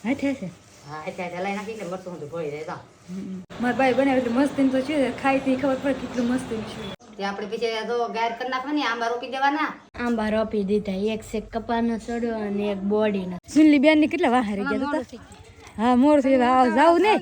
હાથે છે હા એટલે હલાઈ નાખી એટલે મરચું બધું ભળી જાય તો મારા ભાઈ બનાવે એટલે મસ્તી તો છે ખાઈ થી ખબર પડે કેટલું મસ્તી છે તે આપણે પછી તો ગાયર કરી નાખવાની આંબા રોપી દેવાના આંબા રોપી દીધા એક છે કપાનો સડો અને એક બોડીનો સુનલી બેન ની કેટલા વાહ હારી ગયા હતા હા મોર થઈ જાવ ને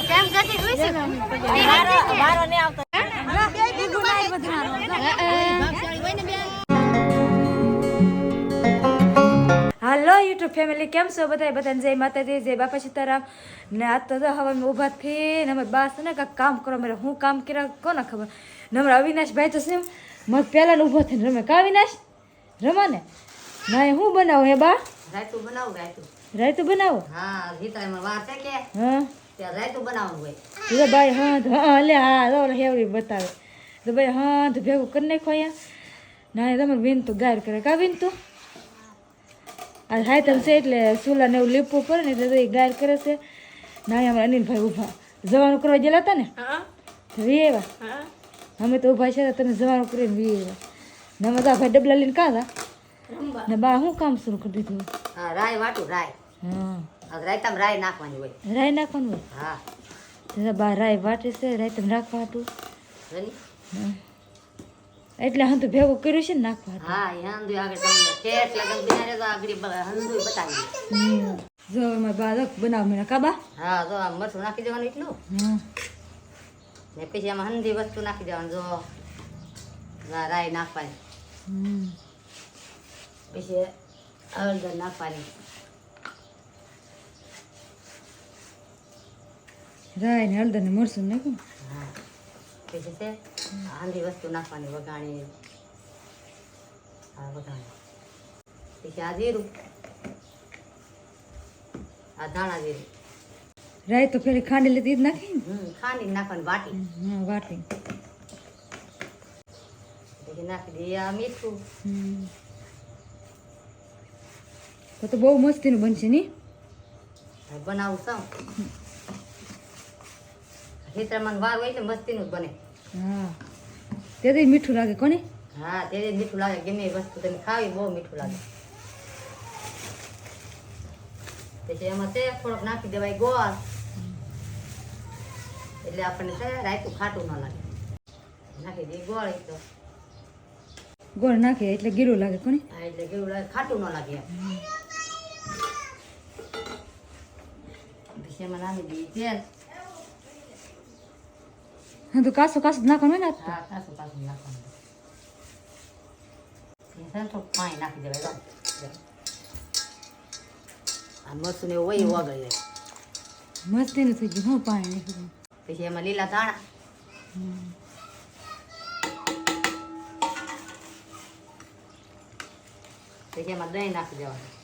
કેમ ગતિ હોય છે બારો ને આવતો હાલો યુટ્યુબ ફેમિલી કેમ છો બધાને જય માતાજી જય બાપા સીતારામ ને આજ તો હવે ઊભા થઈને અમે બાસ ને કાંઈક કામ કરો મારે હું કામ કર્યા કોને ખબર ને અમારા અવિનાશભાઈ તો શું મગ પહેલાં ઊભો થઈને રમે કા અવિનાશ રમા ને ના હું બનાવું હે બા રાયતું બનાવું રાયતું બનાવો હા હિતામાં વાર છે કે હા ત્યાં રાયતું બનાવવાનું હોય તો ભાઈ હા લે હા તો હેવડી બતાવે તો ભાઈ હા તો ભેગું કરી નાખો અહીંયા ના તમારે વિન તો ગાયર કરે કા વિન તું આ હાયતમ છે એટલે ચૂલાને એવું લીપવું પડે ને એટલે ગાયર કરે છે ના અમારા અનિલભાઈ ઊભા જવાનું કરવા ગયેલા હતા ને વી એવા અમે તો ઊભા છે તમે જવાનું કરીને વી એવા ને અમે તો ભાઈ ડબલા લઈને કાં હતા ને બા શું કામ શરૂ કરી દીધું હા રાય વાટું રાય હા રાયતામાં રાય નાખવાની હોય રાય નાખવાનું હોય હા તો બા રાય વાટે છે રાય તમે નાખવા હતું એટલે હું તો ભેગું કર્યું છે ને નાખવા હતું હા એ હંધુય આગળ તમને ઠેઠ લગન બિનારે તો આગળ હંધુય બતાવી જો મારા બા બનાવ મેં કાબા હા તો આ મરચું નાખી દેવાનું એટલું હા ને પછી આમાં હંધી વસ્તુ નાખી દેવાનું જો રાય નાખવાની પછી હળદર નાખવાની રાય ને હળદર ને મરચું નાખ્યું હા પછી છે આંધી વસ્તુ નાખવાની વઘાણી હા વઘાણી પછી આ જીરું આ ધાણા જીરું રાય તો પેલી ખાંડી લીધી જ નાખી ને ખાંડી નાખવાની વાટી હા વાટી પછી નાખી દઈએ આ મીઠું તો બહુ મસ્તીનું બનશે ની હવે બનાવું સૌ ખેતરમાં વાર હોય એટલે મસ્તીનું જ બને હા તેથી મીઠું લાગે કોને હા તે મીઠું લાગે ગમે એ વસ્તુ તમે ખાવી બહુ મીઠું લાગે પછી એમાં તે થોડોક નાખી દેવાય ગોળ એટલે આપણને છે રાયતું ખાટું ન લાગે નાખી દઈએ ગોળ એક તો ગોળ નાખે એટલે ગીરું લાગે કોને હા એટલે કેવું લાગે ખાટું ન લાગે એમ પછી એમાં નાખી દઈએ તેલ હા તો કાસો નાખવાનું હોય ને હા કાસું કાસું નાખવાનું થોડુંક પાણી નાખી દેવાય આ મરચું ને એવું હોય ઓગળી જાય મસ્તીનું થઈ ગયું હું પાણી નાખી પછી એમાં લીલા ધાણા પછી એમાં દહીં નાખી દેવાનું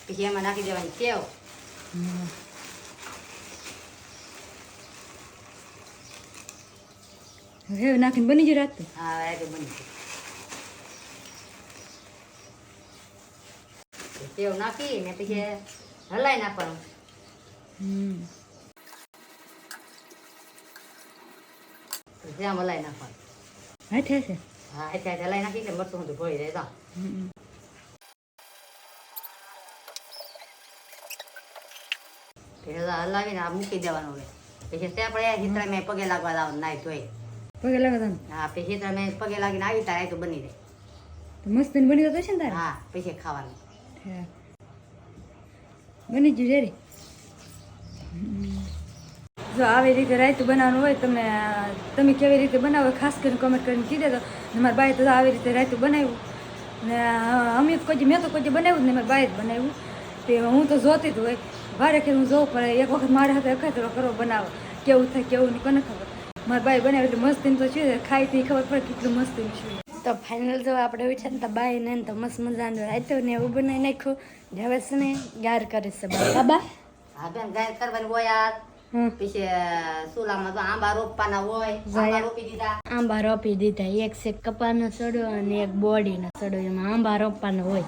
પછી એમાં નાખી દેવાની સેવ હવે નાખીને બની જાય રાત હા એ તો બની ગઈ સેવ નાખી ને પછી હલાઈ નાખવાનું પછી આમ હલાઈ નાખવાનું હાથે છે હા એટલે હલાઈ નાખી એટલે મરચું બધું ભળી જાય તો હલાવીને આ મૂકી દેવાનું હવે પછી તે આપણે હિતરા મેં પગે લાગવા લાવવાનું નાઈ ધોઈ પગે લગાતા હા પછી હિતરા મેં પગે લાગીને આવી તારે તો બની જાય મસ્તીનું બની જતો છે ને તારે હા પછી ખાવાનું હા બની ગયું રેડી જો આવી રીતે રાયતું બનાવવાનું હોય તમે કેવી રીતે બનાવો ખાસ કરીને કમેન્ટ કરીને કીધે તો મારા બાએ તો આવી રીતે રાયતું બનાવ્યું ને અમે તો મેં તો કોઈ બનાવ્યું જ ને મારા બાએ જ બનાવ્યું તે હું તો જોતી જ હોય વારે કે હું જોઉં પણ એક વખત મારે હાથે અખાતરો કરો બનાવો કેવું થાય કેવું નહીં કોને ખબર મારા બાએ બનાવ્યું એટલે મસ્તીનું તો છે ખાઈ થી ખબર પડે કેટલું મસ્તીનું છે તો ફાઇનલ જો આપણે છે ને તો બાય ને તો મસ્ત મજાનું રાયતું ને એવું બનાવી નાખ્યું હવે છે ને ગાર કરે છે બાબા હા બેન ગાય કરવાની હોય યાર પછી ચૂલામાં તો આંબા રોપવાના હોય આંબા રોપી દીધા આંબા રોપી દીધા એક છે કપાનો સડો અને એક બોડીનો સડો એમાં આંબા રોપવાનો હોય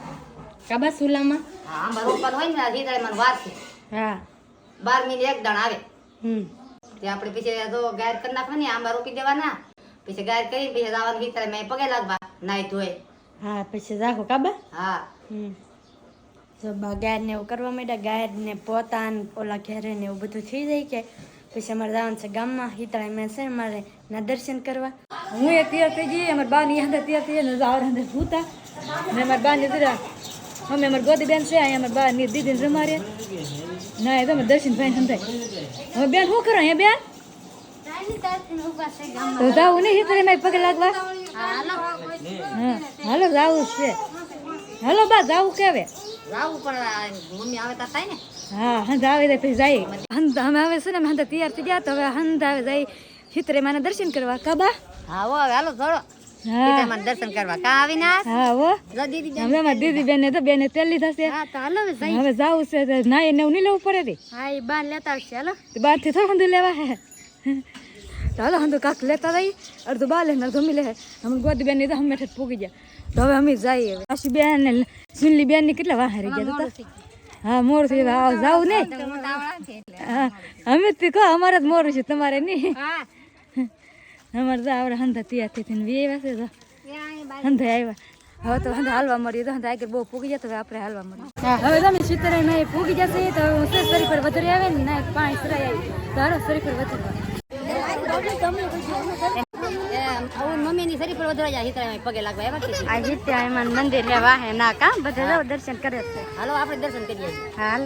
કાબા ચૂલામાં હા આંબા રોપવાનું હોય ને હિતરામાં વાર છે હા 12 મિનિટ એક દાણ આવે હમ તે આપણે પછી જો ગાયર કરી નાખવાની આંબા રોપી દેવાના પછી ગાયર કરી પછી જવાનું હિતરે મેં પગે લાગવા નાઈ ધોઈ હા પછી રાખો કાબા હા હમ જો ગાયર ને એવું કરવા માંડ્યા ગાયર ને પોતાન ઓલા ઘેરે ને એવું બધું થઈ જાય કે પછી અમારે જવાનું છે ગામમાં હિતળા મેં છે મારે ના દર્શન કરવા હું એ તૈયાર થઈ જઈએ અમારા બા ની અંદર તૈયાર થઈ ને આવર અંદર ભૂતા ને અમારા બા ને દીધા અમે અમારી ગોદી બેન છે અહીંયા અમારા બા ની દીદી ને રમારે ના એ તમે દર્શન ભાઈ સમજાય હવે બેન શું કરો અહીંયા બેન તો જાવું નહીં હિતરે મારી પગે લાગવા હા હાલો જાવું છે હાલો બા જાવું કેવે જાવું પણ મમ્મી આવે તા થાય ને હા હંધા આવે પછી જાય અમે હવે છે ને અમે હંધા તૈયાર થઈ ગયા તો હવે હંધા આવે જાય હિતરે માના દર્શન કરવા કાબા હા હો હાલો થોડો હા મને દર્શન કરવા કા આવીના હા હો જો દીદી બેન અમે અમારી દીદી બેન ને તો બેન તેલ લીધા છે હા તો હાલો હવે જાવું છે ના એને એવું નહીં લેવું પડે તી હા એ બાર લેતા આવશે હાલો બહાર થી થોડું હંધું લેવા હે તો હાલો હંધું કાક લેતા રહી અડધું બાર લે અડધું અમે લે અમે ગોદી બેન ની તો અમે ઠેઠ પૂગી ગયા તો હવે અમે જઈએ આશી બેન ને સુનલી બેન ની કેટલા વાહ રહી ગયા તો હા મોર થઈ જાવ ને હા અમે તો કહો અમારે જ મોર છે તમારે નહીં અમારે તો આવડે હંધા તૈયાર થઈ થઈને વી આવ્યા છે તો હંધા આવ્યા હવે તો હંધા હાલવા મળીએ તો હંધા આગળ બહુ પૂગી જાય તો હવે આપણે હાલવા મળીએ હવે તમે સીતરાઈ માં પૂગી જશે તો સરી પર વધારે આવે ને ના પાણી સરાઈ આવી તો હારો સરી પર વધારે મમ્મી ની શરીર પર વધારે જાય હિતરે પગે લાગવા એવા કે આ જીત્યા મંદિર લેવા હે ના કા બધા જાવ દર્શન કરે છે હાલો આપણે દર્શન કરીએ હાલ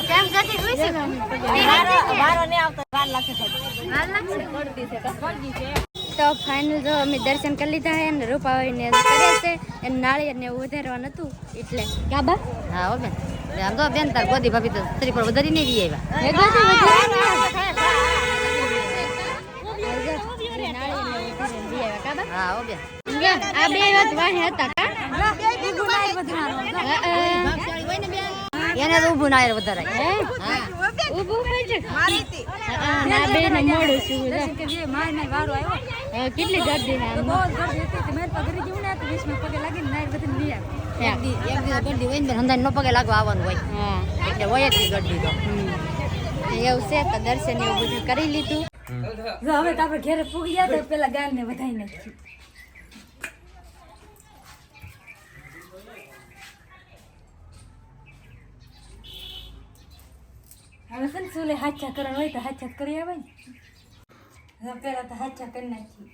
કેમ ગતિ હોય છે વારો ને આવતો વાર લાગશે તો ફાઇનલ જો અમે દર્શન કરી લીધા હે ને રૂપાભાઈ ને કરે છે એમ નાળિયેર ને વધારવા નતું એટલે કાબા હા હો બેન આમ તો બેન તાર ગોદી ભાભી તો શરીર પર વધારી નહીં વી આવ્યા હે ગતિ વધારવા હા હો બેન આ બે વાત વાહે હતા કા ભાગશાળી હોય ને બેન એને તો ઊભું ના વધારે હા ઊભું થઈ છે ના બે ને મોડું છું કેટલી ગરદી ને બહુ ગરદી હતી મેં પગરી જેવું ને તો 20 મિનિટ પગે લાગીને નાઈ બધી લઈ આવી એક દિવસ ગરદી હોય ને હંધાઈ નો પગે લાગવા આવવાનું હોય હા એટલે હોય જ નહીં ગરદી તો એવું છે તો દર્શન એવું બધું કરી લીધું જો હવે તો આપણે ઘરે પૂગી ગયા તો પેલા ગાય ને વધાઈ નાખી હવે છે ને સુલે હાચા કરવાનું હોય તો હાચા કરી આવે ને પેલા તો હાચા કરી નાખી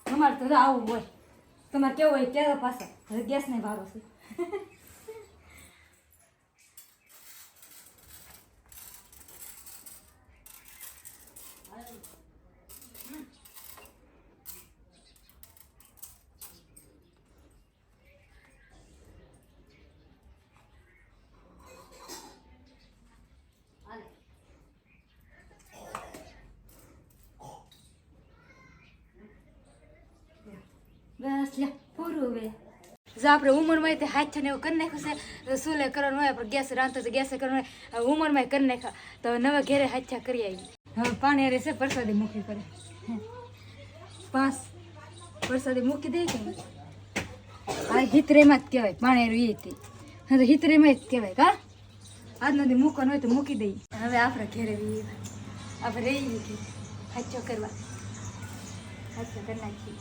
તમારે તો આવું હોય તમારે કેવું હોય કેવા પાછા હવે ગેસ નહીં ભારો છે બસ લે પૂરું હવે જો આપણે ઉંમરમાં તે હાથ છે ને એવું કરી નાખ્યું છે તો સુલે કરવાનું હોય આપણે ગેસ રાંધતો તો ગેસે કરવાનું હોય ઉંમરમાં કરી નાખ્યા તો નવા ઘેરે હાથ્યા કરી આવી હવે પાણી હારે છે પ્રસાદી મૂકી કરે 5 પ્રસાદી મૂકી દે કે આ હિતરેમાં જ કહેવાય પાણી હારું એ તે હા તો હિતરેમાં જ કહેવાય કા આજનો દી મૂકવાનું હોય તો મૂકી દઈએ હવે આપણે ઘેરે આપણે રહી લીધી હાથ્યો કરવા હાથ્યો કરી નાખીએ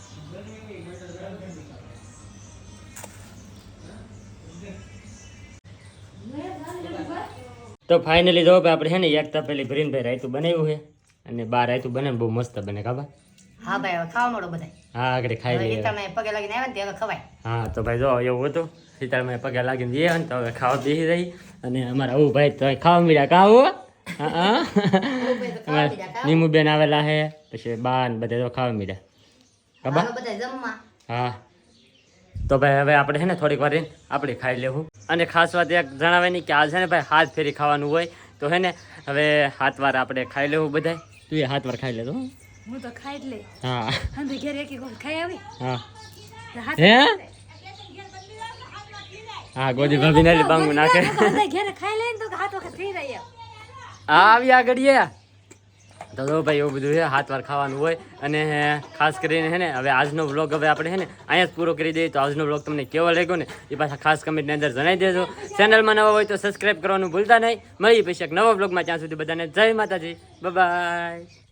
તો ફાઇનલી જો આપણે છે ને એક તપેલી ભરીને ભાઈ રાયતું બનાવ્યું છે અને બાર રાયતું બને બહુ મસ્ત બને કાબા હા ભાઈ હવે ખાવા મળો બધા હા આગળ ખાઈ લઈએ હિતરે પગે લાગીને આવ્યા ને હવે ખવાય હા તો ભાઈ જો એવું હતું સીતારામ પગે લાગીને જઈએ ને તો હવે ખાવા બેસી રહી અને અમારા આવું ભાઈ તો ખાવા મળ્યા કા આવું નીમુબેન આવેલા છે પછી બા ને બધા તો ખાવા મળ્યા કાબા બધા જમવા હા તો ભાઈ હવે આપણે છે ને થોડીક વાર આપણે ખાઈ લેવું અને ખાસ વાત એક જણાવે કે આજ છે ને ભાઈ હાથ ફેરી ખાવાનું હોય તો હે ને હવે હાથ વાર આપણે ખાઈ લેવું બધાય. તું એ હાથ વાર ખાઈ લેતો. હું તો ખાઈ જ લે હા હંધે ઘેર એક એક વખત ખાઈ આવી હા તો હાથ હે હા ગોદી ભાભી ને બાંગુ નાખે. હંધે ઘેર ખાઈ લે ને તો હાથ વખત થઈ જાય આવી આગળ તો જો ભાઈ એવું બધું છે હાથ વાર ખાવાનું હોય. અને ખાસ કરીને હે ને હવે આજનો વ્લોગ હવે આપણે હે ને અહીંયા જ પૂરો કરી દઈએ. તો આજનો વ્લોગ તમને કેવો લાગ્યો ને એ પાછા ખાસ કમેન્ટની અંદર જણાવી દેજો. ચેનલમાં નવા હોય તો સબસ્ક્રાઈબ કરવાનું ભૂલતા નહીં. મળીએ પછી એક નવા વ્લોગમાં. ત્યાં સુધી બધાને જય માતાજી. બાય.